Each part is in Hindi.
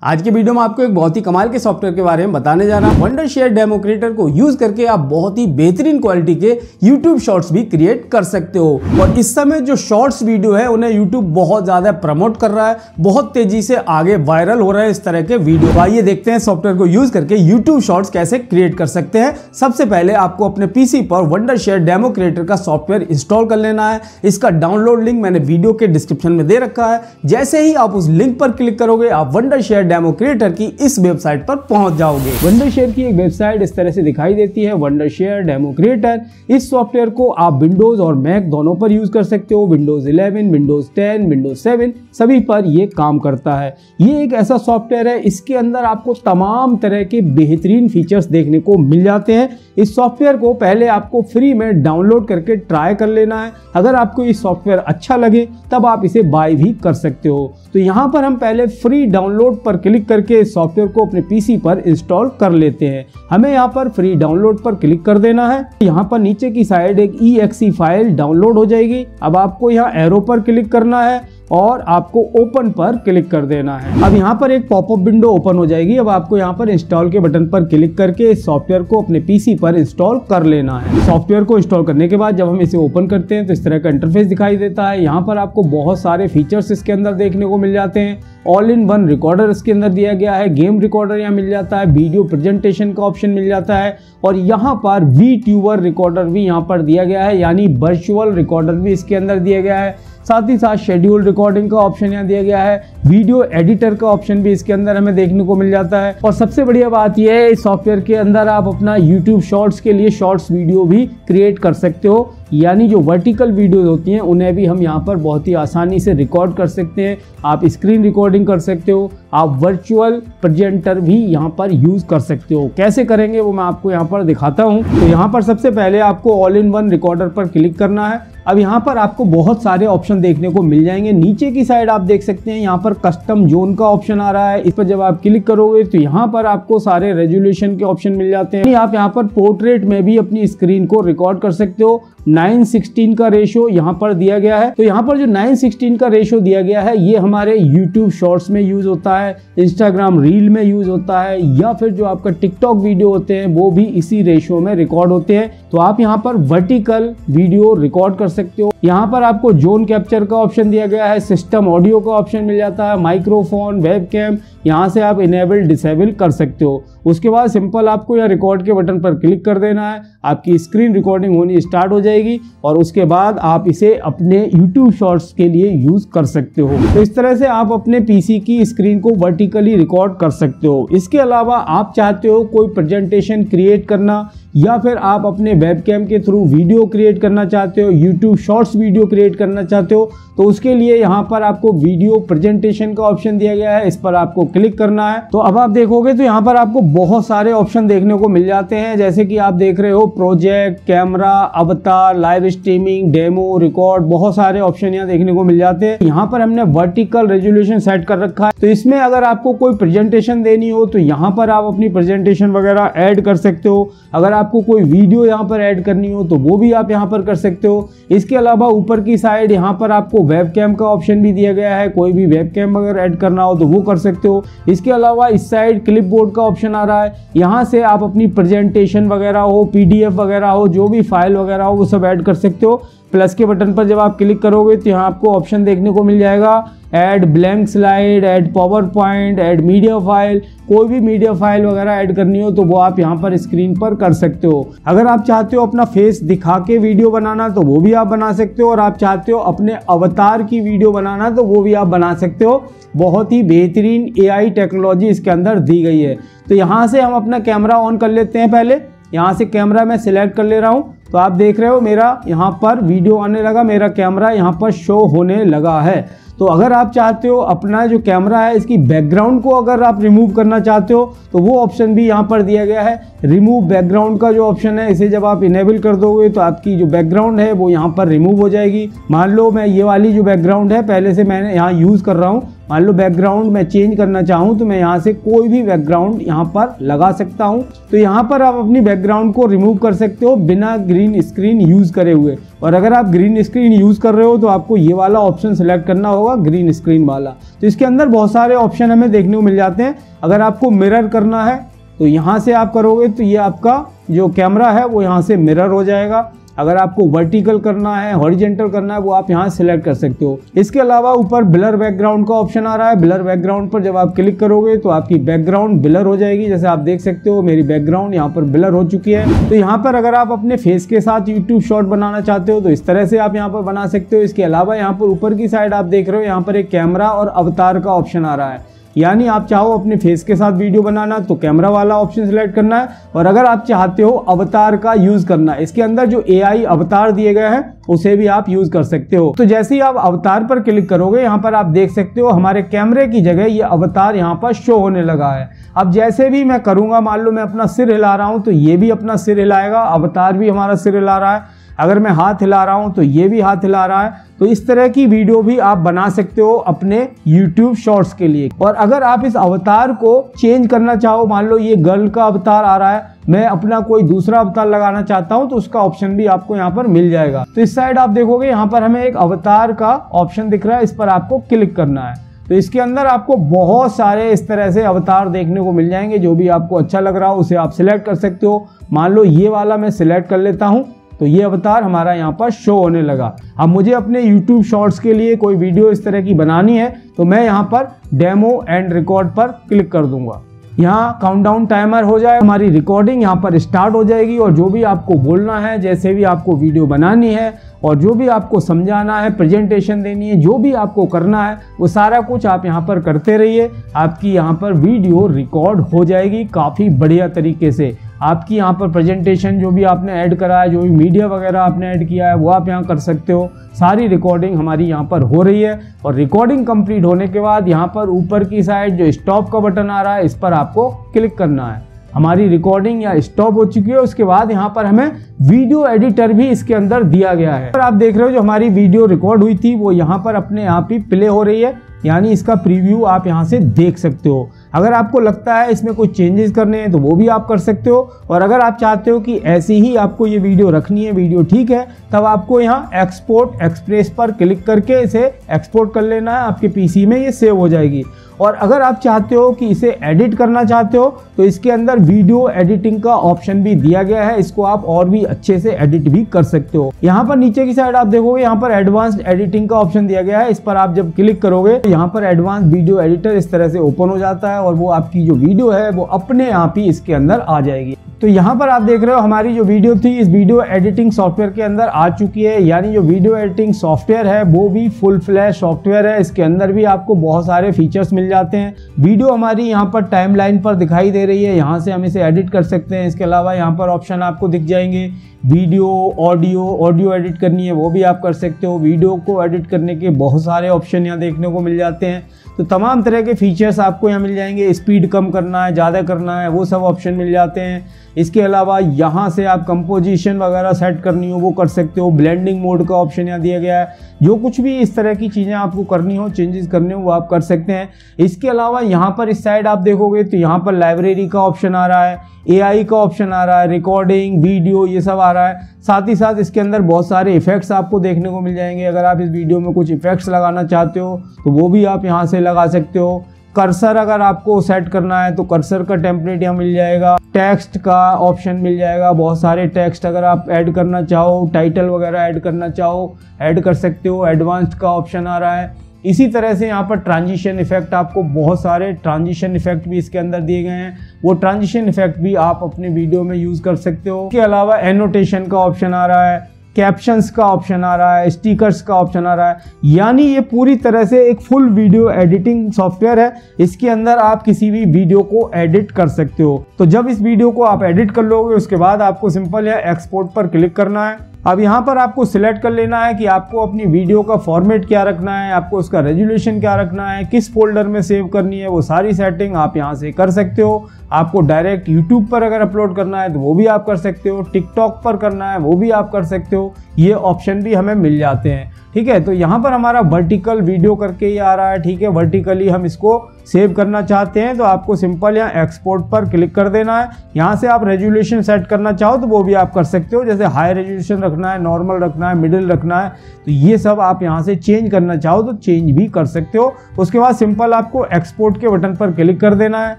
आज के वीडियो में आपको एक बहुत ही कमाल के सॉफ्टवेयर के बारे में बताने जा रहा हूं। वंडरशेयर डेमो क्रिएटर को यूज करके आप बहुत ही बेहतरीन क्वालिटी के YouTube शॉर्ट्स भी क्रिएट कर सकते हो। और इस समय जो शॉर्ट्स वीडियो है उन्हें YouTube बहुत ज्यादा प्रमोट कर रहा है, बहुत तेजी से आगे वायरल हो रहे हैं इस तरह के वीडियो। तो आइए देखते हैं सॉफ्टवेयर को यूज करके YouTube शॉर्ट्स कैसे क्रिएट कर सकते हैं। सबसे पहले आपको अपने पीसी पर वंडरशेयर डेमो क्रिएटर का सॉफ्टवेयर इंस्टॉल कर लेना है। इसका डाउनलोड लिंक मैंने वीडियो के डिस्क्रिप्शन में दे रखा है। जैसे ही आप उस लिंक पर क्लिक करोगे आप वंडरशेयर डेमो क्रिएटर की इस वेबसाइट पर पहुंच जाओगे। वंडरशेयर की एक वेबसाइट इस तरह से दिखाई देती है, वंडरशेयर डेमो क्रिएटर। इस सॉफ्टवेयर को आप विंडोज और मैक दोनों पर यूज कर सकते हो। विंडोज 11, विंडोज 10, विंडोज 7 सभी पर यह काम करता है। ये एक ऐसा सॉफ्टवेयर है, इसके अंदर आपको तमाम तरह के बेहतरीन फीचर्स देखने को मिल जाते हैं। इस सॉफ्टवेयर को पहले आपको फ्री में डाउनलोड करके ट्राई कर लेना है। अगर आपको ये सॉफ्टवेयर अच्छा लगे तब आप इसे बाय भी कर सकते हो। तो यहाँ पर हम पहले फ्री डाउनलोड पर क्लिक करके इस सॉफ्टवेयर को अपने पीसी पर इंस्टॉल कर लेते हैं। हमें यहाँ पर फ्री डाउनलोड पर क्लिक कर देना है। यहाँ पर नीचे की साइड एक exe फाइल डाउनलोड हो जाएगी। अब आपको यहाँ एरो पर क्लिक करना है और आपको ओपन पर क्लिक कर देना है। अब यहाँ पर एक पॉपअप विंडो ओपन हो जाएगी। अब आपको यहाँ पर इंस्टॉल के बटन पर क्लिक करके इस सॉफ्टवेयर को अपने पीसी पर इंस्टॉल कर लेना है। सॉफ्टवेयर को इंस्टॉल करने के बाद जब हम इसे ओपन करते हैं तो इस तरह का इंटरफेस दिखाई देता है। यहाँ पर आपको बहुत सारे फीचर्स इसके अंदर देखने को मिल जाते हैं। ऑल इन वन रिकॉर्डर इसके अंदर दिया गया है, गेम रिकॉर्डर यहाँ मिल जाता है, वीडियो प्रेजेंटेशन का ऑप्शन मिल जाता है और यहाँ पर वीट्यूबर रिकॉर्डर भी यहाँ पर दिया गया है, यानी वर्चुअल रिकॉर्डर भी इसके अंदर दिया गया है। साथ ही साथ शेड्यूल रिकॉर्डिंग का ऑप्शन यहाँ दिया गया है। वीडियो एडिटर का ऑप्शन भी इसके अंदर हमें देखने को मिल जाता है। और सबसे बढ़िया बात यह है, इस सॉफ्टवेयर के अंदर आप अपना YouTube शॉर्ट्स के लिए शॉर्ट्स वीडियो भी क्रिएट कर सकते हो, यानी जो वर्टिकल वीडियोस होती हैं उन्हें भी हम यहाँ पर बहुत ही आसानी से रिकॉर्ड कर सकते हैं। आप स्क्रीन रिकॉर्डिंग कर सकते हो, आप वर्चुअल प्रेजेंटर भी यहाँ पर यूज कर सकते हो। कैसे करेंगे वो मैं आपको यहाँ पर दिखाता हूँ। तो यहाँ पर सबसे पहले आपको ऑल इन वन रिकॉर्डर पर क्लिक करना है। अब यहाँ पर आपको बहुत सारे ऑप्शन देखने को मिल जाएंगे। नीचे की साइड आप देख सकते हैं यहाँ पर कस्टम जोन का ऑप्शन आ रहा है। इस पर जब आप क्लिक करोगे तो यहाँ पर आपको सारे रेजोल्यूशन के ऑप्शन मिल जाते हैं। आप यहाँ पर पोर्ट्रेट में भी अपनी स्क्रीन को रिकॉर्ड कर सकते हो। 9:16 का रेशो यहाँ पर दिया गया है। तो यहाँ पर जो 9:16 का रेशो दिया गया है ये हमारे YouTube शॉर्ट्स में यूज होता है, Instagram रील में यूज होता है, या फिर जो आपका TikTok वीडियो होते हैं वो भी इसी रेशो में रिकॉर्ड होते हैं। तो आप यहाँ पर वर्टिकल वीडियो रिकॉर्ड कर सकते हो। यहाँ पर आपको जोन कैप्चर का ऑप्शन दिया गया है, सिस्टम ऑडियो का ऑप्शन मिल जाता है, माइक्रोफोन, वेबकैम, यहाँ से आप इनेबल डिसेबल कर सकते हो। उसके बाद सिंपल आपको यहाँ रिकॉर्ड के बटन पर क्लिक कर देना है। आपकी स्क्रीन रिकॉर्डिंग होनी स्टार्ट हो जाएगी और उसके बाद आप इसे अपने YouTube शॉर्ट्स के लिए यूज कर सकते हो। तो इस तरह से आप अपने पीसी की स्क्रीन को वर्टिकली रिकॉर्ड कर सकते हो। इसके अलावा आप चाहते हो कोई प्रेजेंटेशन क्रिएट करना या फिर आप अपने वेबकैम के थ्रू वीडियो क्रिएट करना चाहते हो, YouTube शॉर्ट्स वीडियो क्रिएट करना चाहते हो, तो उसके लिए यहाँ पर आपको वीडियो प्रेजेंटेशन का ऑप्शन दिया गया है। इस पर आपको क्लिक करना है। तो अब आप देखोगे तो यहाँ पर आपको बहुत सारे ऑप्शन देखने को मिल जाते हैं, जैसे कि आप देख रहे हो प्रोजेक्ट, कैमरा, अवतार, लाइव स्ट्रीमिंग, डेमो, रिकॉर्ड, बहुत सारे ऑप्शन यहाँ देखने को मिल जाते हैं। यहाँ पर हमने वर्टिकल रेजोल्यूशन सेट कर रखा है। तो इसमें अगर आपको कोई प्रेजेंटेशन देनी हो तो यहाँ पर आप अपनी प्रेजेंटेशन वगैरह ऐड कर सकते हो। अगर आपको कोई वीडियो यहाँ पर ऐड करनी हो तो वो भी आप यहाँ पर कर सकते हो। इसके अलावा ऊपर की साइड यहाँ पर आपको वेबकैम का ऑप्शन भी दिया गया है, कोई भी वेबकैम अगर ऐड करना हो तो वो कर सकते हो। इसके अलावा इस साइड क्लिपबोर्ड का ऑप्शन आ रहा है, यहाँ से आप अपनी प्रेजेंटेशन वगैरह हो, PDF वगैरह हो, जो भी फाइल वगैरह हो वो सब ऐड कर सकते हो। प्लस के बटन पर जब आप क्लिक करोगे तो यहाँ आपको ऑप्शन देखने को मिल जाएगा, add blank slide, add power point, add media file. कोई भी मीडिया फाइल वगैरह ऐड करनी हो तो वो आप यहाँ पर स्क्रीन पर कर सकते हो। अगर आप चाहते हो अपना फेस दिखा के वीडियो बनाना तो वो भी आप बना सकते हो, और आप चाहते हो अपने अवतार की वीडियो बनाना तो वो भी आप बना सकते हो। बहुत ही बेहतरीन AI टेक्नोलॉजी इसके अंदर दी गई है। तो यहाँ से हम अपना कैमरा ऑन कर लेते हैं। पहले यहाँ से कैमरा मैं सिलेक्ट कर ले रहा हूँ। तो आप देख रहे हो मेरा यहाँ पर वीडियो आने लगा, मेरा कैमरा यहाँ पर शो होने लगा है। तो अगर आप चाहते हो अपना जो कैमरा है इसकी बैकग्राउंड को अगर आप रिमूव करना चाहते हो तो वो ऑप्शन भी यहाँ पर दिया गया है। रिमूव बैकग्राउंड का जो ऑप्शन है इसे जब आप इनेबल कर दोगे तो आपकी जो बैकग्राउंड है वो यहाँ पर रिमूव हो जाएगी। मान लो मैं ये वाली जो बैकग्राउंड है पहले से मैंने यहाँ यूज़ कर रहा हूँ मान लो बैकग्राउंड मैं चेंज करना चाहूँ तो मैं यहाँ से कोई भी बैकग्राउंड यहाँ पर लगा सकता हूँ। तो यहाँ पर आप अपनी बैकग्राउंड को रिमूव कर सकते हो बिना ग्रीन स्क्रीन यूज़ करे हुए। और अगर आप ग्रीन स्क्रीन यूज़ कर रहे हो तो आपको ये वाला ऑप्शन सेलेक्ट करना होगा, ग्रीन स्क्रीन वाला। तो इसके अंदर बहुत सारे ऑप्शन हमें देखने को मिल जाते हैं। अगर आपको मिरर करना है तो यहाँ से आप करोगे तो ये आपका जो कैमरा है वो यहाँ से मिरर हो जाएगा। अगर आपको वर्टिकल करना है, हॉरिजेंटल करना है, वो आप यहाँ सेलेक्ट कर सकते हो। इसके अलावा ऊपर ब्लर बैकग्राउंड का ऑप्शन आ रहा है। ब्लर बैकग्राउंड पर जब आप क्लिक करोगे तो आपकी बैकग्राउंड ब्लर हो जाएगी। जैसे आप देख सकते हो मेरी बैकग्राउंड यहाँ पर ब्लर हो चुकी है। तो यहाँ पर अगर आप अपने फेस के साथ यूट्यूब शॉर्ट बनाना चाहते हो तो इस तरह से आप यहाँ पर बना सकते हो। इसके अलावा यहाँ पर ऊपर की साइड आप देख रहे हो यहाँ पर एक कैमरा और अवतार का ऑप्शन आ रहा है। यानी आप चाहो अपने फेस के साथ वीडियो बनाना तो कैमरा वाला ऑप्शन सेलेक्ट करना है, और अगर आप चाहते हो अवतार का यूज करना है, इसके अंदर जो AI अवतार दिए गए हैं उसे भी आप यूज कर सकते हो। तो जैसे ही आप अवतार पर क्लिक करोगे यहाँ पर आप देख सकते हो हमारे कैमरे की जगह ये अवतार यहाँ पर शो होने लगा है। अब जैसे भी मैं करूंगा, मान लो मैं अपना सिर हिला रहा हूं तो ये भी अपना सिर हिलाएगा, अवतार भी हमारा सिर हिला रहा है। अगर मैं हाथ हिला रहा हूं तो ये भी हाथ हिला रहा है। तो इस तरह की वीडियो भी आप बना सकते हो अपने YouTube शॉर्ट्स के लिए। और अगर आप इस अवतार को चेंज करना चाहो, मान लो ये गर्ल का अवतार आ रहा है, मैं अपना कोई दूसरा अवतार लगाना चाहता हूं तो उसका ऑप्शन भी आपको यहाँ पर मिल जाएगा। तो इस साइड आप देखोगे यहाँ पर हमें एक अवतार का ऑप्शन दिख रहा है, इस पर आपको क्लिक करना है। तो इसके अंदर आपको बहुत सारे इस तरह से अवतार देखने को मिल जाएंगे। जो भी आपको अच्छा लग रहा हो उसे आप सिलेक्ट कर सकते हो। मान लो ये वाला मैं सिलेक्ट कर लेता हूं तो ये अवतार हमारा यहाँ पर शो होने लगा। अब मुझे अपने YouTube शॉर्ट्स के लिए कोई वीडियो इस तरह की बनानी है तो मैं यहाँ पर डेमो एंड रिकॉर्ड पर क्लिक कर दूंगा। यहाँ काउंटडाउन टाइमर हो जाए, हमारी रिकॉर्डिंग यहाँ पर स्टार्ट हो जाएगी। और जो भी आपको बोलना है, जैसे भी आपको वीडियो बनानी है और जो भी आपको समझाना है, प्रेजेंटेशन देनी है, जो भी आपको करना है वो सारा कुछ आप यहाँ पर करते रहिए। आपकी यहाँ पर वीडियो रिकॉर्ड हो जाएगी काफ़ी बढ़िया तरीके से। आपकी यहाँ पर प्रेजेंटेशन जो भी आपने ऐड करा है, जो भी मीडिया वगैरह आपने ऐड किया है वो आप यहाँ कर सकते हो। सारी रिकॉर्डिंग हमारी यहाँ पर हो रही है। और रिकॉर्डिंग कंप्लीट होने के बाद यहाँ पर ऊपर की साइड जो स्टॉप का बटन आ रहा है इस पर आपको क्लिक करना है। हमारी रिकॉर्डिंग या स्टॉप हो चुकी है। उसके बाद यहाँ पर हमें वीडियो एडिटर भी इसके अंदर दिया गया है। और आप देख रहे हो जो हमारी वीडियो रिकॉर्ड हुई थी वो यहाँ पर अपने आप ही प्ले हो रही है, यानी इसका प्रीव्यू आप यहाँ से देख सकते हो। अगर आपको लगता है इसमें कुछ चेंजेस करने हैं तो वो भी आप कर सकते हो। और अगर आप चाहते हो कि ऐसी ही आपको ये वीडियो रखनी है, वीडियो ठीक है, तब आपको यहाँ एक्सपोर्ट एक्सप्रेस पर क्लिक करके इसे एक्सपोर्ट कर लेना है। आपके PC में ये सेव हो जाएगी। और अगर आप चाहते हो कि इसे एडिट करना चाहते हो तो इसके अंदर वीडियो एडिटिंग का ऑप्शन भी दिया गया है। इसको आप और भी अच्छे से एडिट भी कर सकते हो। यहाँ पर नीचे की साइड आप देखोगे यहाँ पर एडवांस्ड एडिटिंग का ऑप्शन दिया गया है। इस पर आप जब क्लिक करोगे तो यहाँ पर एडवांस वीडियो एडिटर इस तरह से ओपन हो जाता है और वो आपकी जो वीडियो है वो अपने आप ही इसके अंदर आ जाएगी। तो यहाँ पर आप देख रहे हो हमारी जो वीडियो थी इस वीडियो एडिटिंग सॉफ्टवेयर के अंदर आ चुकी है। यानी जो वीडियो एडिटिंग सॉफ्टवेयर है वो भी फुल फ्लैश सॉफ्टवेयर है। इसके अंदर भी आपको बहुत सारे फीचर्स मिल जाते हैं। वीडियो हमारी यहाँ पर टाइमलाइन पर दिखाई दे रही है, यहाँ से हम इसे एडिट कर सकते हैं। इसके अलावा यहाँ पर ऑप्शन आपको दिख जाएंगे वीडियो, ऑडियो एडिट करनी है वो भी आप कर सकते हो। वीडियो को एडिट करने के बहुत सारे ऑप्शन यहाँ देखने को मिल जाते हैं। तो तमाम तरह के फीचर्स आपको यहाँ मिल जाएंगे। स्पीड कम करना है, ज़्यादा करना है, वो सब ऑप्शन मिल जाते हैं। इसके अलावा यहाँ से आप कंपोजिशन वगैरह सेट करनी हो वो कर सकते हो। ब्लेंडिंग मोड का ऑप्शन यहाँ दिया गया है। जो कुछ भी इस तरह की चीज़ें आपको करनी हो, चेंजेस करने हो वो आप कर सकते हैं। इसके अलावा यहाँ पर इस साइड आप देखोगे तो यहाँ पर लाइब्रेरी का ऑप्शन आ रहा है, AI का ऑप्शन आ रहा है, रिकॉर्डिंग, वीडियो, ये सब आ रहा है। साथ ही साथ इसके अंदर बहुत सारे इफेक्ट्स आपको देखने को मिल जाएंगे। अगर आप इस वीडियो में कुछ इफेक्ट्स लगाना चाहते हो तो वो भी आप यहाँ से लगा सकते हो। कर्सर अगर आपको सेट करना है तो कर्सर का टेम्पलेट यहाँ मिल जाएगा। टेक्स्ट का ऑप्शन मिल जाएगा, बहुत सारे टेक्स्ट अगर आप ऐड करना चाहो, टाइटल वगैरह ऐड करना चाहो ऐड कर सकते हो। एडवांस्ड का ऑप्शन आ रहा है। इसी तरह से यहाँ पर ट्रांजिशन इफेक्ट, आपको बहुत सारे ट्रांजिशन इफेक्ट भी इसके अंदर दिए गए हैं। वो ट्रांजिशन इफेक्ट भी आप अपने वीडियो में यूज़ कर सकते हो। इसके अलावा एनोटेशन का ऑप्शन आ रहा है, कैप्शंस का ऑप्शन आ रहा है, स्टिकर्स का ऑप्शन आ रहा है। यानी ये पूरी तरह से एक फुल वीडियो एडिटिंग सॉफ्टवेयर है। इसके अंदर आप किसी भी वीडियो को एडिट कर सकते हो। तो जब इस वीडियो को आप एडिट कर लोगे उसके बाद आपको सिंपल या एक्सपोर्ट पर क्लिक करना है। अब यहाँ पर आपको सिलेक्ट कर लेना है कि आपको अपनी वीडियो का फॉर्मेट क्या रखना है, आपको उसका रेजोल्यूशन क्या रखना है, किस फोल्डर में सेव करनी है। वो सारी सेटिंग आप यहाँ से कर सकते हो। आपको डायरेक्ट यूट्यूब पर अगर अपलोड करना है तो वो भी आप कर सकते हो। टिकटॉक पर करना है वो भी आप कर सकते हो। ये ऑप्शन भी हमें मिल जाते हैं। ठीक है। तो यहाँ पर हमारा वर्टिकल वीडियो करके ही आ रहा है, ठीक है। वर्टिकली हम इसको सेव करना चाहते हैं तो आपको सिंपल यहाँ एक्सपोर्ट पर क्लिक कर देना है। यहाँ से आप रेजोल्यूशन सेट करना चाहो तो वो भी आप कर सकते हो, जैसे हाई रेजोल्यूशन रखना है, नॉर्मल रखना है, मिडिल रखना है, तो ये सब आप यहाँ से चेंज करना चाहो तो चेंज भी कर सकते हो। उसके बाद सिंपल आपको एक्सपोर्ट के बटन पर क्लिक कर देना है,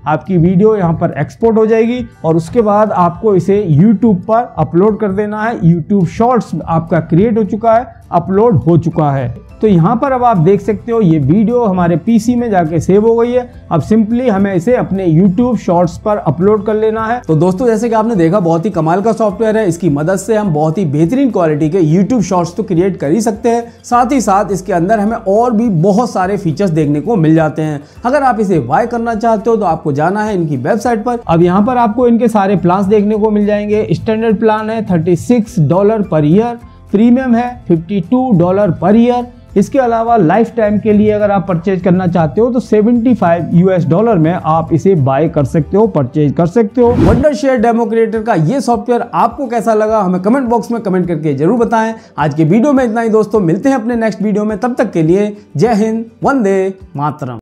आपकी वीडियो यहाँ पर एक्सपोर्ट हो जाएगी और उसके बाद आपको इसे यूट्यूब पर अपलोड कर देना है। यूट्यूब शॉर्ट्स आपका क्रिएट हो चुका है, अपलोड हो चुका है। तो यहाँ पर अब आप देख सकते हो ये वीडियो हमारे पीसी में जाके सेव हो गई है। अब सिंपली हमें इसे अपने YouTube शॉर्ट्स पर अपलोड कर लेना है। तो दोस्तों जैसे कि आपने देखा बहुत ही कमाल का सॉफ्टवेयर है, इसकी मदद से हम बहुत ही बेहतरीन क्वालिटी के YouTube शॉर्ट्स तो क्रिएट कर ही सकते हैं, साथ ही साथ इसके अंदर हमें और भी बहुत सारे फीचर्स देखने को मिल जाते हैं। अगर आप इसे बाय करना चाहते हो तो आपको जाना है इनकी वेबसाइट पर। अब यहाँ पर आपको इनके सारे प्लान देखने को मिल जाएंगे। स्टैंडर्ड प्लान है $36 पर ईयर, प्रीमियम है $52 पर ईयर। इसके अलावा लाइफ टाइम के लिए अगर आप परचेज करना चाहते हो तो $75 में आप इसे बाय कर सकते हो, परचेज कर सकते हो। वंडरशेयर डेमो क्रिएटर का ये सॉफ्टवेयर आपको कैसा लगा हमें कमेंट बॉक्स में कमेंट करके जरूर बताएं। आज के वीडियो में इतना ही दोस्तों, मिलते हैं अपने नेक्स्ट वीडियो में, तब तक के लिए जय हिंद, वंदे मातरम।